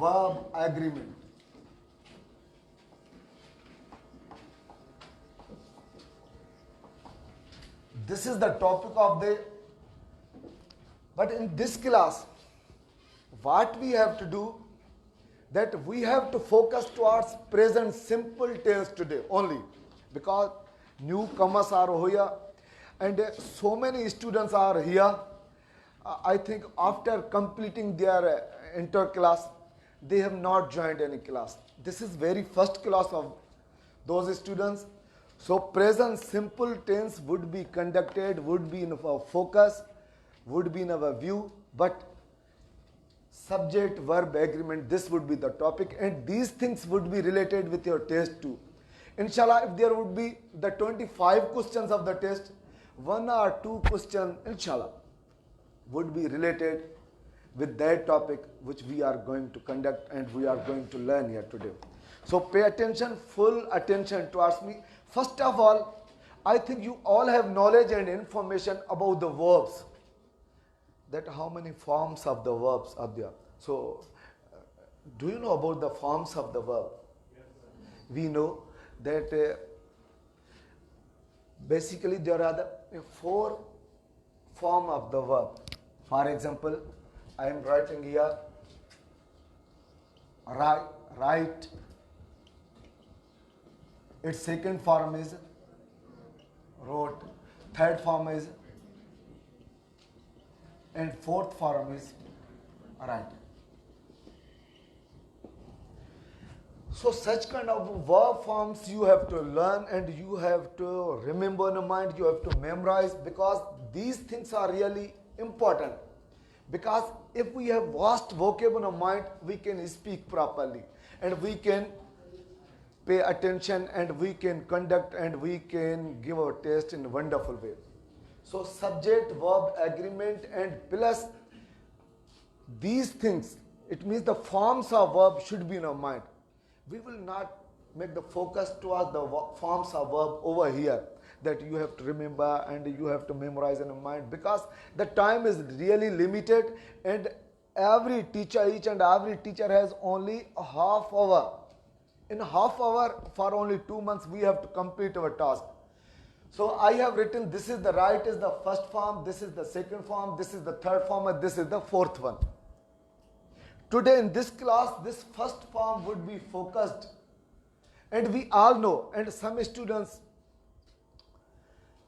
verb agreement. This is the topic of the, but in this class, what we have to do, that we have to focus towards present simple tense today only, because newcomers are here and so many students are here. I think after completing their inter class, they have not joined any class. This is very first class of those students. So present simple tense would be conducted, would be in our focus, would be in our view, but subject verb agreement, this would be the topic, and these things would be related with your test too. Inshallah, if there would be the 25 questions of the test, 1 or 2 questions, inshallah, would be related with that topic which we are going to conduct and we are going to learn here today. So pay attention, full attention towards me. First of all, I think you all have knowledge and information about the verbs, that how many forms of the verbs are there. So do you know about the forms of the verb? Yes, we know that basically there are the 4 forms of the verb. For example, I am writing here write. Its second form is wrote, third form is, and fourth form is write. So such kind of verb forms you have to learn and you have to remember in your mind, you have to memorize, because these things are really important. Because if we have vast vocabulary in our mind, we can speak properly and we can pay attention and we can conduct and we can give our test in a wonderful way. So subject verb agreement and plus these things, it means the forms of verb should be in our mind. We will not make the focus towards the forms of verb over here, that you have to remember and you have to memorize in your mind, because the time is really limited and every teacher, each and every teacher has only a half hour. In half hour, for only 2 months, we have to complete our task. So I have written, this is the right is the first form, this is the second form, this is the third form, and this is the fourth one. Today in this class, this first form would be focused. And we all know, and some students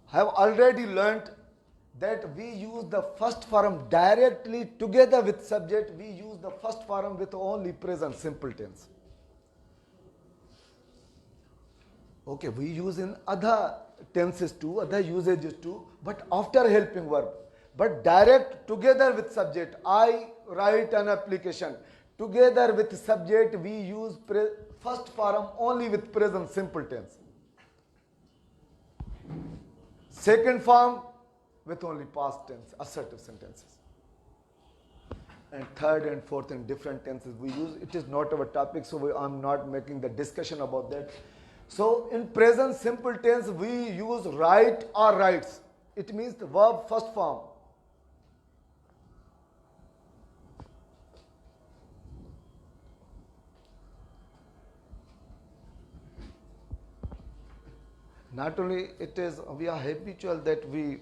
have already learnt that we use the first form directly together with subject. We use the first form with only present simple tense. Okay, we use in other tenses too, other usages too, but after helping verb. But direct together with subject. I write an application. Together with subject, we use first form only with present simple tense. Second form with only past tense, assertive sentences. And third and fourth in different tenses we use. It is not our topic, so I'm not making the discussion about that. So in present simple tense, we use write or writes. It means the verb first form. Not only it is, we are habitual that we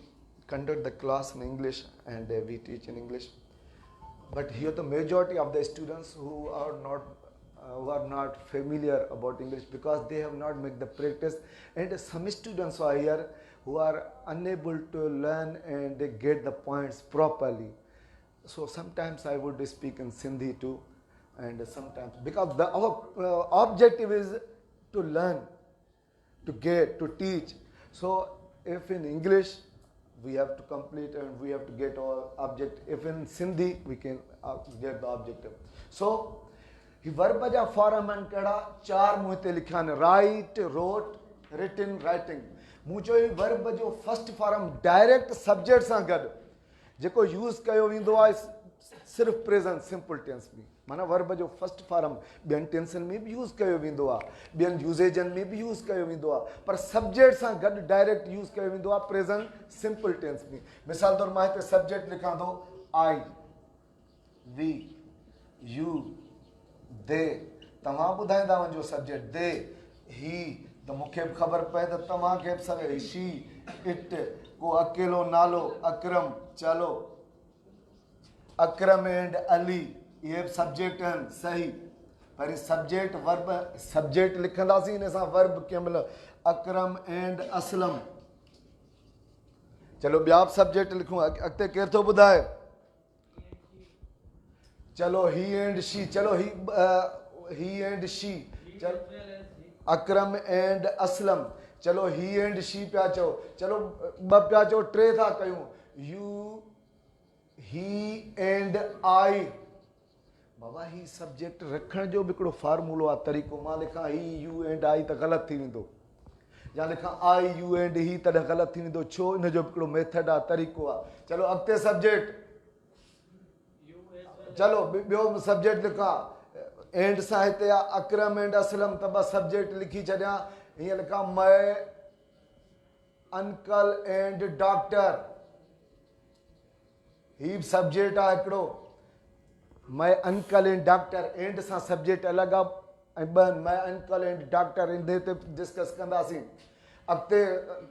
conduct the class in English and we teach in English. But here the majority of the students who are not familiar about English, because they have not made the practice, and some students are here who are unable to learn and get the points properly. So sometimes I would speak in Sindhi too, and sometimes, because our objective is to learn, to get, to teach. So if in English we have to complete and we have to get our object, if in Sindhi we can get the objective. So verb ja form and kada 4 मुते लिखा ने, write, wrote, written, writing. मुझो ही verb जो first form direct subject सां गड जेको use कयो वेंदो आहे सिर्फ प्रेजेंट सिंपल टेंस में, माना वर्ब जो फर्स्ट फॉर्म ॿियनि टेंसन में भी यूज़ कयो वेंदो आहे, ॿियनि यूसेजनि में भी यूज़ कयो वेंदो आहे, पर सब्जेक्ट सां गॾु डायरेक्ट यूज़ कयो वेंदो आहे प्रेजेंट सिंपल टेंस में. मिसाल तौर मां हिते सब्जेक्ट लिखां थो आई, वी, यू, दे तव्हां ॿुधाईंदा वञो सब्जेक्ट दे ही त मूंखे बि ख़बर पए त तव्हांखे बि सभु शी इट को अकेलो नालो अकरम चलो अकरम एंड अली इहे बि सब्जेक्ट आहिनि सही वरी सब्जेक्ट वर्ब सब्जेक्ट लिखंदासीं हिन सां वर्ब कंहिं महिल अकरम एंड असलम चलो ॿिया बि सब्जेक्ट लिखूं अॻिते केरु थो ॿुधाए चलो ही एंड शी चलो ही एंड शी चलो अकरम एंड असलम चलो ही एंड शी पिया चओ चलो ॿ पिया चओ टे था कयूं you he and I Baba he subject रखण जो बि हिकिड़ो फार्मूलो आहे तरीक़ो मां लिखां ही यू एंड आई त ग़लति थी वेंदो या लिखां आई यू एंड ही तॾहिं ग़लति थी वेंदो छो हिन जो हिकिड़ो मेथड आहे तरीक़ो आहे चलो अॻिते सब्जेक्ट चलो ॿियो सब्जेक्ट लिखां एंड सां हिते आहे अकरम एंड असलम त ॿ सब्जेक्ट लिखी छॾियां हीअं लिखां मै अंकल एंड डॉक्टर ही बि सब्जेक्ट आहे हिकिड़ो my uncle and doctor and सां सब्जेक्ट अलॻि आहे ऐं ॿ मै अंकल एंड डॉक्टर इन ते डिस्कस कंदासीं अॻिते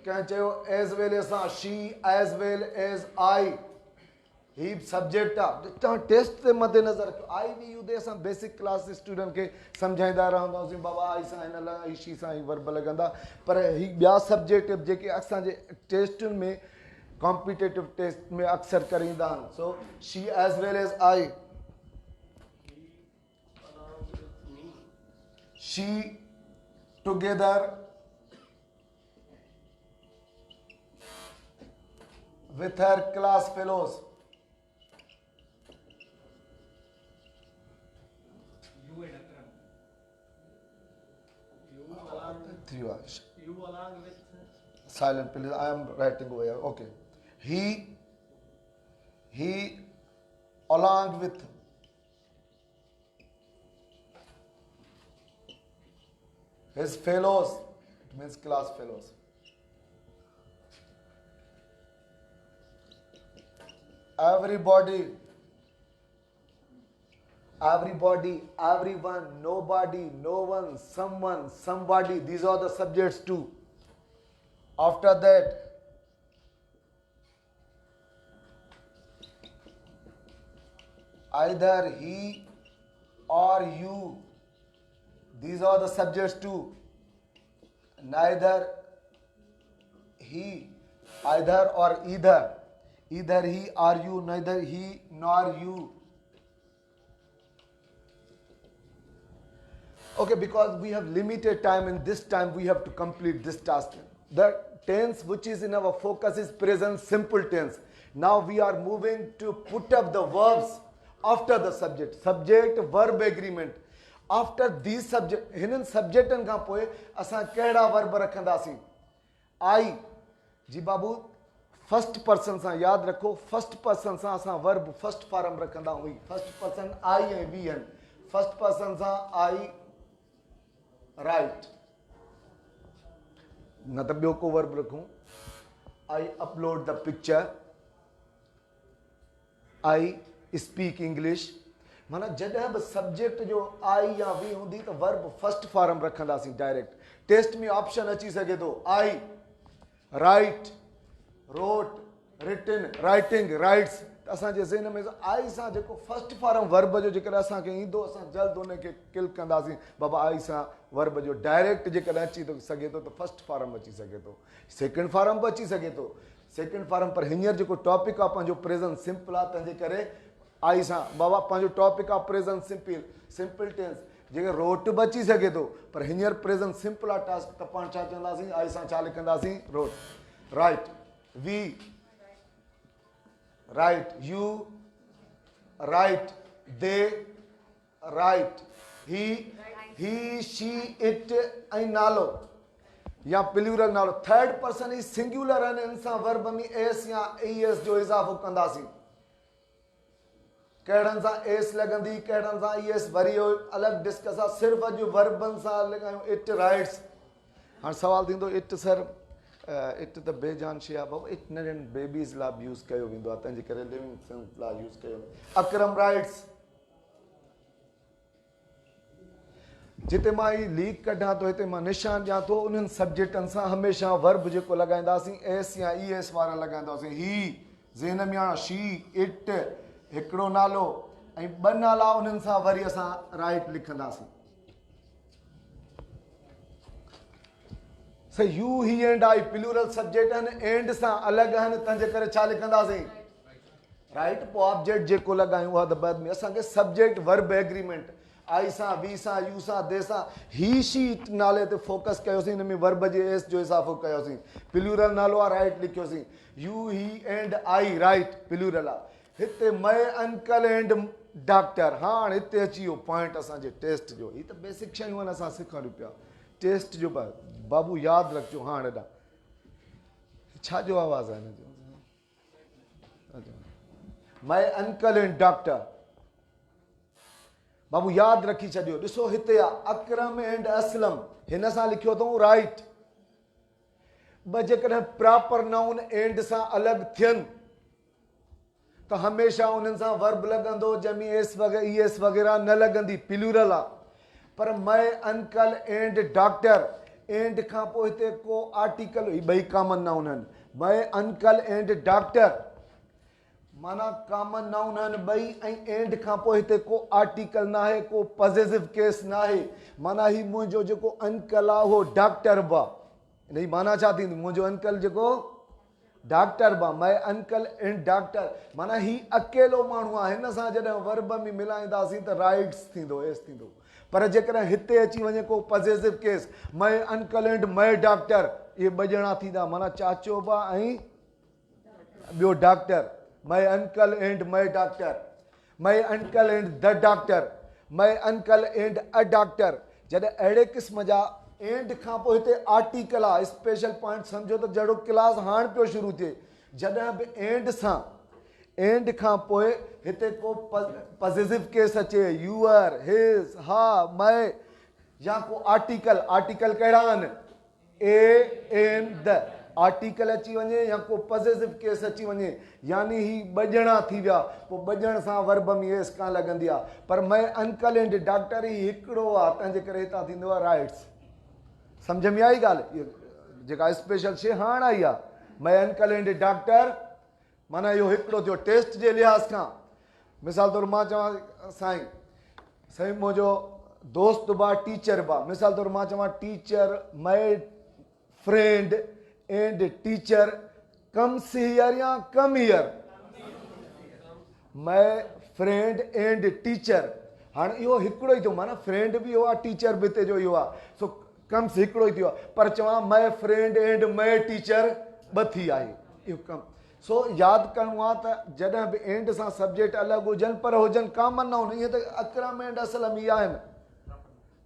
कंहिं चयो एज़ वेल सां she as well as I ही सब्जेक्ट आहे तव्हां टेस्ट ते मद्देनज़र रखियो आई वी यू ते असां बेसिक क्लास स्टूडेंट खे सम्झाईंदा रहंदासीं बाबा आई सां हिन लाइ शी सां ही वर्ब लॻंदा पर ही ॿिया सब्जेक्ट जेके असांजे टेस्टुनि में कॉम्पिटेटिव टेस्ट में अक्सर करे ईंदा आहिनि so she as well as I she together with her class fellows you along with silent please I am writing over here okay he along with his fellows it means class fellows everybody everyone nobody no one someone somebody these are the subjects too after that either he or you these are the subjects too neither he either or either he or you neither he nor you okay because we have limited time and this time we have to complete this task the tense which is in our focus is present simple tense now we are moving to put up the verbs after the subject verb agreement after these subject हिननि सब्जेक्टनि खां पोइ असां कहिड़ा verb रखंदासीं आई जी बाबू first person सां यादि रखो first person सां असां वर्ब फर्स्ट फॉर्म रखंदा हुई फर्स्ट पर्सन आई ऐं वी आहिनि फर्स्ट पर्सन सां आई राइट न त ॿियो को वर्ब रखूं I upload the picture I speak English माना जॾहिं बि सब्जेक्ट जो आई या वी हूंदी त वर्ब फर्स्ट फॉर्म रखंदासीं डायरेक्ट टेस्ट में ऑप्शन अची सघे थो I write wrote written writing writes असांजे ज़हन में आई सां जेको फर्स्ट फॉर्म वर्ब जो जेकॾहिं असांखे ईंदो असां जल्द उनखे किल कंदासीं बाबा आई सां वर्ब जो डायरेक्ट जेकॾहिं अची थो सघे थो त फर्स्ट फॉर्म अची सघे थो सेकेंड फॉर्म बि अची सघे थो सेकेंड फॉर्म पर हींअर जेको टॉपिक आहे पंहिंजो प्रेज़ेंट सिंपल आहे तंहिंजे करे आई सां बाबा पंहिंजो टॉपिक आहे प्रेज़ेंट सिंपल टेंस जेके रोट बि अची सघे थो पर हींअर प्रेज़ेंट सिंपल आहे टास्क त पाण छा चवंदासीं आई सां छा लिखंदासीं wrote write we write you write they write he she it ऐं नालो या प्लूरल नालो थर्ड पर्सन ई सिंगुलर आहिनि इन सां वर्ब में एस या एस जो इज़ाफ़ो कंदासीं कहिड़नि सां एस लॻंदी कहिड़नि सां एस वरी अलॻि डिस्कस आहे सिर्फ़ु अॼु वर्बनि सां लॻायूं इट राइट्स हाणे सुवालु थींदो इट सर इट त बेजान शइ आहे बाबा इट नंढनि बेबीज़ लाइ बि यूज़ कयो वेंदो आहे तंहिंजे करे लिविंग थिंग्स लाइ यूज़ कयो अकरम राइट्स जिते मां ही लीक कढां थो हिते मां निशान ॾियां थो उन्हनि सब्जेक्टनि सां हमेशह वर्ब जेको लॻाईंदासीं एस या ई एस वारा लॻाईंदासीं। ही ज़हन में आणो, शी, इट, हिकिड़ो नालो ऐं ॿ नाला उन्हनि सां वरी असां राइट लिखंदासीं। सही, you, he and I plural subject आहिनि, एंड सां अलॻि आहिनि, तंहिंजे करे छा लिखंदासीं? राइट। पोइ ऑब्जेक्ट जेको लॻायूं उहा त बाद में असांखे सब्जेक्ट वर्ब एग्रीमेंट आई सां, वी सां, यू सां, दे सां, ही शी नाले ते फोकस कयोसीं, हिन में वर्ब जे एस जो इज़ाफ़ो कयोसीं। प्लूरल नालो आहे, राइट लिखियोसीं। You, he and I, write plural आहे। हिते मय, अंकल एंड डॉक्टर। हाणे हिते अची वियो पॉइंट असांजे टेस्ट जो। हीअ त बेसिक शयूं आहिनि असां सिखूं पिया। टेस्ट जो बाबू यादि रखिजो। हाणे ॾा छा जो आवाज़ु आहे हिन जो? My uncle and doctor. बाबू यादि रखी छॾियो। ॾिसो हिते आहे अकरम एंड असलम, हिन सां लिखियो अथऊं राइट। ॿ जेकॾहिं प्रॉपर नाउन एंड सां अलॻि थियनि त हमेशह उन्हनि सां वर्ब लॻंदो, जमी एस वग़ैरह ई एस वग़ैरह न लॻंदी, प्लूरल आहे। पर मय अंकल एंड डॉक्टर, एंड खां पोइ हिते को आर्टिकल, ॿई कॉमन नाउन आहिनि। मय अंकल एंड डॉक्टर माना कॉमन नाउन आहिनि ॿई, ऐं एंड खां पोइ हिते को आर्टिकल न आहे, को पॉज़ेसिव केस न आहे। माना ही मुंहिंजो जेको अंकल आहे उहो डॉक्टर बि आहे। हिन जी माना छा थींदी? मुंहिंजो अंकल जेको डॉक्टर बि आहे। मय अंकल एंड डॉक्टर माना ही अकेलो माण्हू आहे। हिन सां जॾहिं वर्ब में मिलाईंदासीं त राइट्स थींदो, एस थींदो। पर जेकॾहिं हिते अची वञे को possessive case, my uncle and my doctor, इहे ॿ ॼणा थींदा, माना चाचो बि ऐं ॿियो doctor. My uncle and my doctor, my uncle and the doctor, my uncle and a doctor. जॾहिं अहिड़े क़िस्म जा एंड खां पोइ हिते आर्टिकल आहे, स्पेशल पॉइंट सम्झो त जहिड़ो क्लास हाणे पियो शुरू थिए, जॾहिं बि एंड सां, एंड खां पोइ हिते को पॉज़ेसिव केस अचे, यूअर, हिज, हा, मय, या को आर्टिकल, आर्टिकल कहिड़ा आहिनि? ए, एन, द, आर्टिकल अची वञे या को पॉज़ेसिव केस अची वञे, यानी ही ॿ ॼणा थी विया। पोइ ॿ ॼण सां वर्ब में एस कान लॻंदी आहे। पर मय अंकल एंड डॉक्टर ही हिकिड़ो आहे, तंहिंजे करे हितां थींदो आहे राइट्स। सम्झ में आई ॻाल्हि? इहा जेका स्पेशल शइ हाणे आई आहे, मय अंकल एंड डॉक्टर माना इहो हिकिड़ो थियो। टेस्ट जे लिहाज़ खां मिसाल तौरु मां चवां साईं मुंहिंजो दोस्त बि टीचर बि, मिसाल तौरु मां चवां teacher my friend and teacher comes here या come here, my friend and teacher. हाणे इहो हिकिड़ो ई थियो, माना फ्रेंड बि इहो आहे, टीचर बि हिते जो इहो आहे। सो कम्स हिकिड़ो ई थियो आहे। पर चवां मय फ्रेंड एंड मय टीचर ॿ थी आहे इहो कमु। सो यादि करिणो आहे त जॾहिं बि एंड सां सब्जेक्ट अलॻि हुजनि पर हुजनि कॉमन नाउन। ईअं त अकरम एंड असलम इहा आहिनि,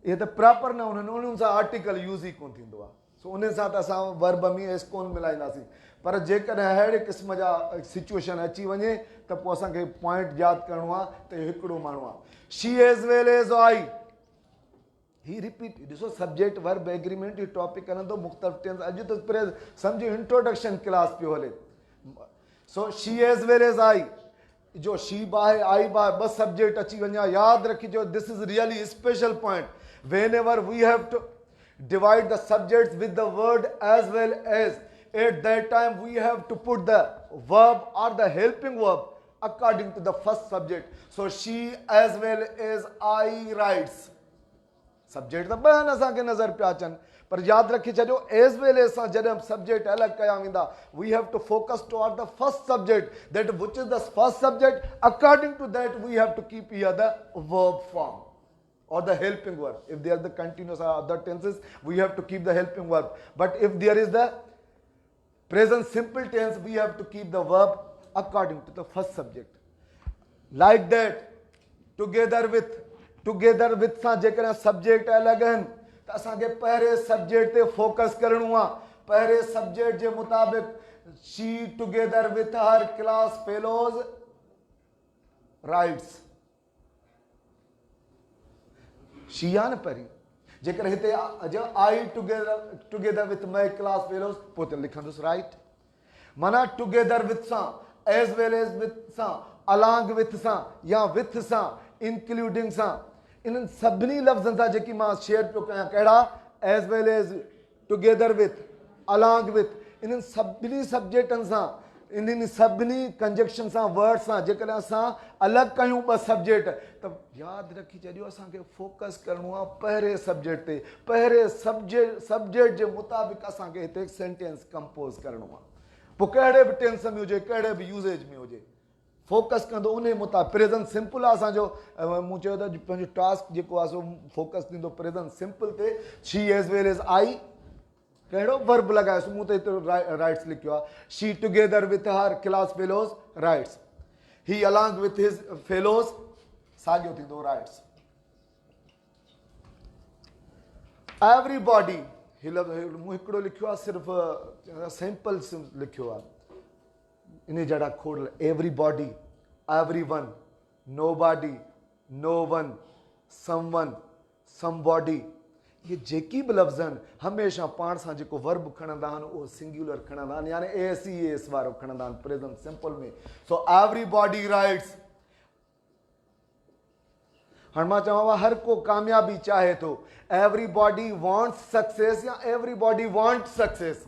इहे त प्रॉपर नाउन आहिनि, उन्हनि सां आर्टिकल यूज़ ई कोन थींदो आहे। सो उन सां त असां वर्ब में एस कोन मिलाईंदासीं। पर जेकॾहिं अहिड़े क़िस्म जा सिचुएशन अची वञे त पोइ असांखे पॉइंट यादि करिणो आहे त इहो हिकिड़ो माण्हू आहे। She as well as I, he repeat. ॾिसो सब्जेक्ट वर्ब एग्रीमेंट, इहो टॉपिक हलंदो मुख़्तलिफ़ टेंस। अॼु त सम्झो इंट्रोडक्शन क्लास पियो हले। So she as well as आई, जो शी बि आहे आई बि आहे, ॿ सब्जेक्ट अची वञा। यादि रखिजो, this is really special point. Whenever we have to divide the subjects with the word as well as, at that time we have to put the verb or the helping verb according to the first subject. So she as well as I writes. Subject त ॿ आहिनि असांखे नज़र पिया अचनि, पर यादि रखी छॾियो एज़ वेल एज़ सां जॾहिं सब्जेक्ट अलॻि कया वेंदा, we have to focus toward the first subject, that which is the first subject, according to that we have to keep here the verb form or the helping verb. If they are the continuous or other tenses, we have to keep the helping verb. But if there is the present simple tense, we have to keep the verb according to the first subject. Like that, together with सां जेकॾहिं subject अलॻि आहिनि त असांखे पहिरें subject ते focus करिणो आहे। पहिरें सब्जेक्ट जे मुताबिक़ she together with her class fellows writes. She आहे न पहिरीं, जेकर हिते आई together with my class fellows, पोइ त लिखंदुसि राइट। माना टुगेदर विथ सां, एज़ वेल एज़ विथ सां, अलॉन्ग विथ सां, या विथ सां, इंक्लूडिंग सां, इन्हनि सभिनी लफ़्ज़नि सां जेकी मां शेयर पियो कयां, कहिड़ा, as well as, together with, along with, इन्हनि सभिनी सब्जेक्टनि सां, इन्हनि सभिनी कंजक्शन सां, वर्ड सां जेकॾहिं असां अलॻि कयूं ॿ सब्जेक्ट, त यादि रखी छॾियो असांखे फोकस करिणो आहे पहिरें सब्जेक्ट ते। पहिरें सब्जेक्ट जे मुताबिक़ असांखे हिते सेंटेंस कंपोज़ करिणो आहे, पोइ कहिड़े बि टेंस में हुजे, कहिड़े बि यूज़ेज में हुजे, फोकस कंदो उन मुताबिक़। प्रेज़ेंट सिंपल आहे असांजो, मूं चयो त पंहिंजो टास्क जेको आहे सो फोकस थींदो प्रेज़ेंट सिंपल ते। शी एज़ वेल एज़ आई, कहिड़ो वर्ब लॻायोसि, मूं त एतिरो राइट्स लिखियो आहे। She together with her class fellows, rights. He along with his fellows, साॻियो थींदो, राइट्स। एवरीबॉडी, मूं हिकिड़ो लिखियो आहे, सिर्फ़ु सिंपल लिखियो आहे, इन जहिड़ा खोड़। Everybody, everyone, nobody, no one, someone, somebody, ये जेकी बि लफ़्ज़ आहिनि हमेशह पाण सां जेको वर्ब खणंदा आहिनि उहो सिंगुलर खणंदा आहिनि, यानी एस वारो खणंदा आहिनि प्रेज़ेंट सिंपल में। So everybody writes. हाणे मां चवां हर को कामयाबी चाहे थो, एवरीबॉडी वॉन्ट्स सक्सेस या everybody want success?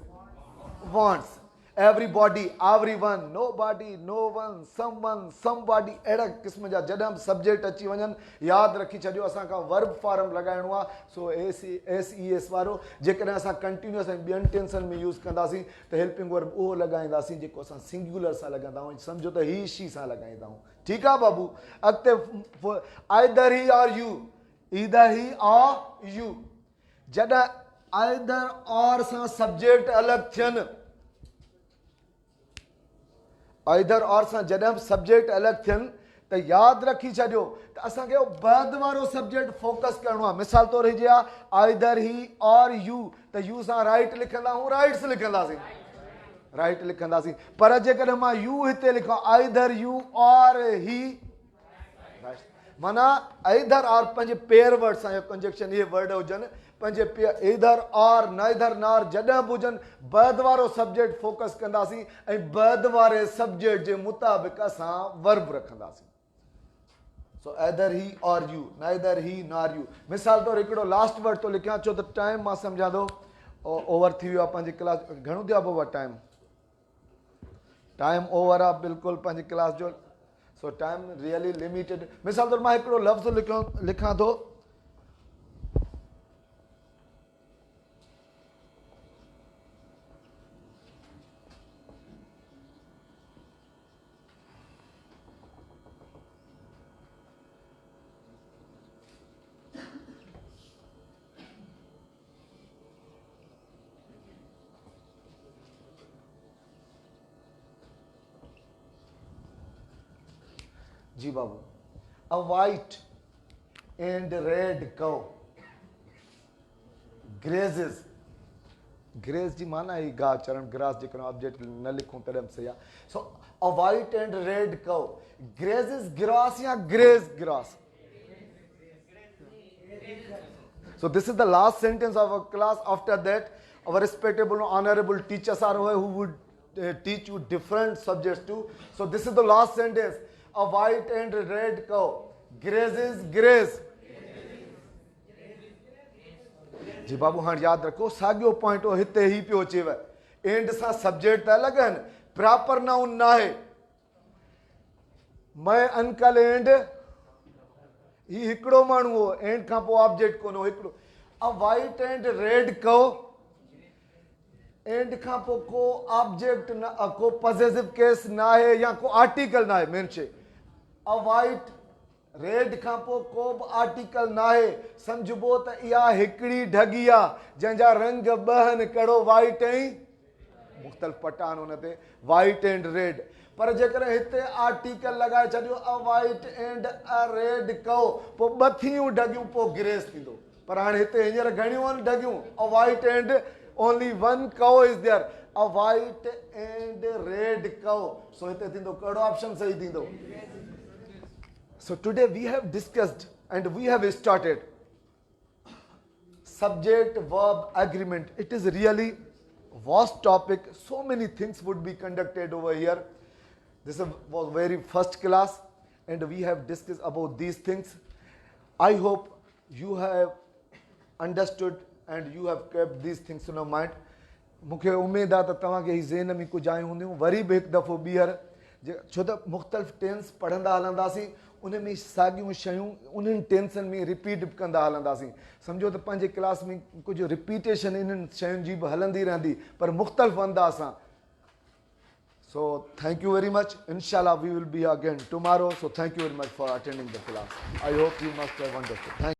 Wants. Everybody, everyone, nobody, no one, someone, somebody, अहिड़ा क़िस्म जा जॾहिं बि सब्जेक्ट अची वञनि, यादि रखी छॾियो असांखां वर्ब फॉर्म लॻाइणो आहे। सो एस वारो जेकॾहिं असां कंटिन्यूअस ऐं ॿियनि टेंसन में यूज़ कंदासीं त हेल्पिंग वर्ब उहो लॻाईंदासीं जेको असां सिंगुलर सां लॻाईंदा आहियूं, सम्झो त ही शी सां लॻाईंदा आहियूं। ठीकु आहे बाबू? अॻिते आइदर ही और यू, ईदर ही और यू, जॾहिं आइदर और सां सब्जेक्ट अलॻि थियनि, आइदर और सां जॾहिं बि सब्जेक्ट अलॻि थियनि त यादि रखी छॾियो त असांखे बाद वारो सब्जेक्ट फोकस करिणो आहे। मिसाल तौर हुजे आहे आइदर ही और यू, त यू सां राइट लिखंदा आहियूं, राइट्स लिखंदासीं, राइट लिखंदासीं। पर जेकॾहिं मां यू हिते लिखां, आइदर यू और ही, माना आइदर और पंहिंजे पेयर वर्ड सां कंजक्शन इहे वर्ड हुजनि पंहिंजे पेयर, इधर और नाइदर नार जॾहिं बि हुजनि, बाद वारो सब्जेक्ट फोकस कंदासीं ऐं बाद वारे सब्जेक्ट जे मुताबिक़ असां वर्ब रखंदासीं। सो आइदर ही और you, neither he nor you. मिसाल तौर हिकिड़ो लास्ट वर्ड थो लिखां, छो त टाइम मां सम्झां थो ओवर थी वियो आहे पंहिंजी क्लास। घणो थियो आहे बाबा टाइम? टाइम ओवर आहे बिल्कुलु पंहिंजी क्लास जो। सो टाइम रियली लिमिटेड। मिसाल तौर मां हिकिड़ो लफ़्ज़ लिखां थो, जी बाबू, a white and red cow grazes, graze जी माना ही गाह चरण, ग्रास जेको ऑब्जेक्ट न लिखूं तॾहिं बि सही आहे। सो a white and red cow grazes grass या graze grass. So this is the last sentence of our class. After that our respectable honorable teachers are who would teach you different subjects too. So this is the last sentence. A white and red cow grazes graze. जी बाबू हाणे यादि रखो साॻियो point हो हिते ही पियो अचेव, and सां subject त अलॻि आहिनि, प्रॉपर नाउन न आहे। मैं अंकल एंड, ही हिकिड़ो माण्हू हो, एंड खां पोइ ऑब्जेक्ट कोन हो, हिकिड़ो। अ वाइट एंड रेड कव, एंड खां पोइ को ऑब्जेक्ट न, को पॉसेसिव केस न आहे या को आर्टिकल न आहे। मेन शइ अ वाइट रेड खां पोइ को बि आर्टिकल न आहे, सम्झबो त इहा हिकिड़ी ढगी आहे जंहिंजा रंग ॿ आहिनि, कहिड़ो वाइट ऐं मुख़्तलिफ़ पटा आहिनि हुन ते, वाइट एंड रेड। पर जेकॾहिं हिते आर्टिकल लॻाए छॾियो अ वाइट एंड अ रेड कव, पोइ ॿ थियूं ढगियूं, पोइ ग्रेस थींदो। पर हाणे हिते हींअर घणियूं आहिनि ढगियूं, a white and only one cow is there, a white and red cow. So हिते थींदो कहिड़ो ऑप्शन सही थींदो? So today we have discussed and we have started subject verb agreement. It is really vast topic. So many things would be conducted over here. This was very first class and we have discussed about these things. I hope you have understood and you have kept these things in your mind. मूंखे उमेद आहे त तव्हांखे ही ज़हन में कुझु आयूं हूंदियूं. Worry बि हिकु दफ़ो ॿीहर छो त मुख़्तलिफ़ टेंस पढ़ंदा हलंदासीं, उन में साॻियूं शयूं उन्हनि टेंसनि में रिपीट बि कंदा हलंदासीं. सम्झो त पंहिंजे क्लास में कुझु रिपीटेशन इन्हनि शयुनि जी बि हलंदी रहंदी, पर मुख़्तलिफ़ अंदाज़ सां. So thank you very much. Inshallah we will be again tomorrow. So thank you very much for attending the class. I hope you must have understood. Thank you.